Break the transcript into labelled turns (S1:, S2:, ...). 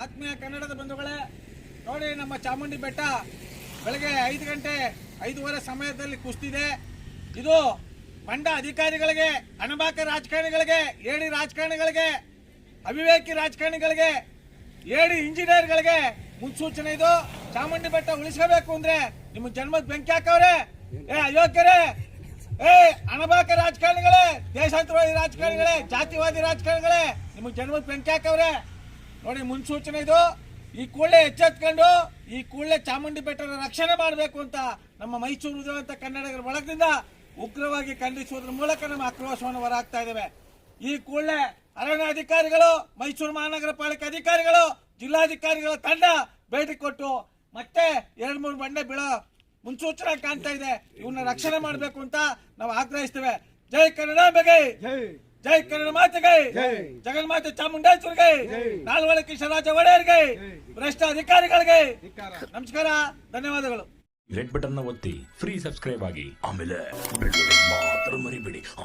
S1: ಆತ್ಮೀಯ ಕನ್ನಡದ ಬಂಧುಗಳೇ, ನೋಡಿ ನಮ್ಮ ಚಾಮುಂಡಿ ಬೆಟ್ಟ ಬೆಳಗ್ಗೆ 5 ಗಂಟೆ 5:15 ಸಮಯದಲ್ಲಿ ಕುಸಿದಿದೆ. ಇದು ಬಂಡ ಅಧಿಕಾರಿಗಳಿಗೆ, ಅಣಬಾಕ ರಾಜಕಾರಣಿಗಳಿಗೆ, ಏಡಿ ರಾಜಕಾರಣಿಗಳಿಗೆ, ಅವಿವೇಕಿ ರಾಜಕಾರಣಿಗಳಿಗೆ, ಏಡಿ ಇಂಜಿನಿಯರ್ಗಳಿಗೆ ಮುನ್ಸೂಚನೆ. ಇದು ಚಾಮುಂಡಿ ಬೆಟ್ಟ ಉಳಿಸಬೇಕು ಅಂದ್ರೆ ನಿಮ್ಮ ಜನ್ಮದ ಬೆಂಕಿ ಹಾಕವ್ರೆ. ಅಯೋಗ್ಯರೇ, ಅಣಬಾಕ ರಾಜಕಾರಣಿಗಳೇ, ದೇಶಾಂತರವಾದಿ ರಾಜಕಾರಣಿಗಳೇ, ಜಾತಿವಾದಿ ರಾಜಕಾರಣಿಗಳೇ, ನಿಮಗೆ ಜನ್ಮದ ಬೆಂಕಿ ಹಾಕವ್ರೆ. ನೋಡಿ ಮುನ್ಸೂಚನೆ ಇದು. ಈ ಕೂಡಲೇ ಎಚ್ಚೆತ್ಕೊಂಡು ಈ ಕೂಡಲೇ ಚಾಮುಂಡಿ ಬೆಟ್ಟದ ರಕ್ಷಣೆ ಮಾಡಬೇಕು ಅಂತ ನಮ್ಮ ಮೈಸೂರು ಹೃದಯವಂತ ಕನ್ನಡಿಗರ ಬಳಗದಿಂದ ಉಗ್ರವಾಗಿ ಖಂಡಿಸುವುದರ ಮೂಲಕ ನಮ್ಮ ಆಕ್ರೋಶವನ್ನು ಹೊರಹಾಕ್ತಾ ಇದ್ದೇವೆ. ಈ ಕೂಡಲೇ ಅರಣ್ಯ ಅಧಿಕಾರಿಗಳು, ಮೈಸೂರು ಮಹಾನಗರ ಪಾಲಿಕೆ ಅಧಿಕಾರಿಗಳು, ಜಿಲ್ಲಾಧಿಕಾರಿಗಳ ತಂಡ ಭೇಟಿ ಕೊಟ್ಟು ಮತ್ತೆ 2-3 ಬಂಡೆ ಬೀಳೋ ಮುನ್ಸೂಚನೆ ಕಾಣ್ತಾ ಇದೆ. ಇವನ್ನ ರಕ್ಷಣೆ ಮಾಡಬೇಕು ಅಂತ ನಾವು ಆಗ್ರಹಿಸ್ತೇವೆ. ಜೈ ಕನ್ನಡಾಂಬೆಗೆ, ಜೈ ಕನ್ನಡ ಮಾತೆಗೆ, ಜಗನ್ಮಾತೆ ಚಾಮುಂಡೇಶ್ವರಿಗೆ, ನಾಲ್ವಡಿ ಕೃಷ್ಣರಾಜ ಒಡೆಯರ್ಗೆ, ಭ್ರಷ್ಟ ಅಧಿಕಾರಿಗಳಿಗೆ ನಮಸ್ಕಾರ, ಧನ್ಯವಾದಗಳು.
S2: ರೆಡ್ ಬಟನ್ ಒತ್ತಿ ಫ್ರೀ ಸಬ್ಸ್ಕ್ರೈಬ್ ಆಗಿ, ಆಮೇಲೆ ಮಾತ್ರ ಮರಿಬೇಡಿ.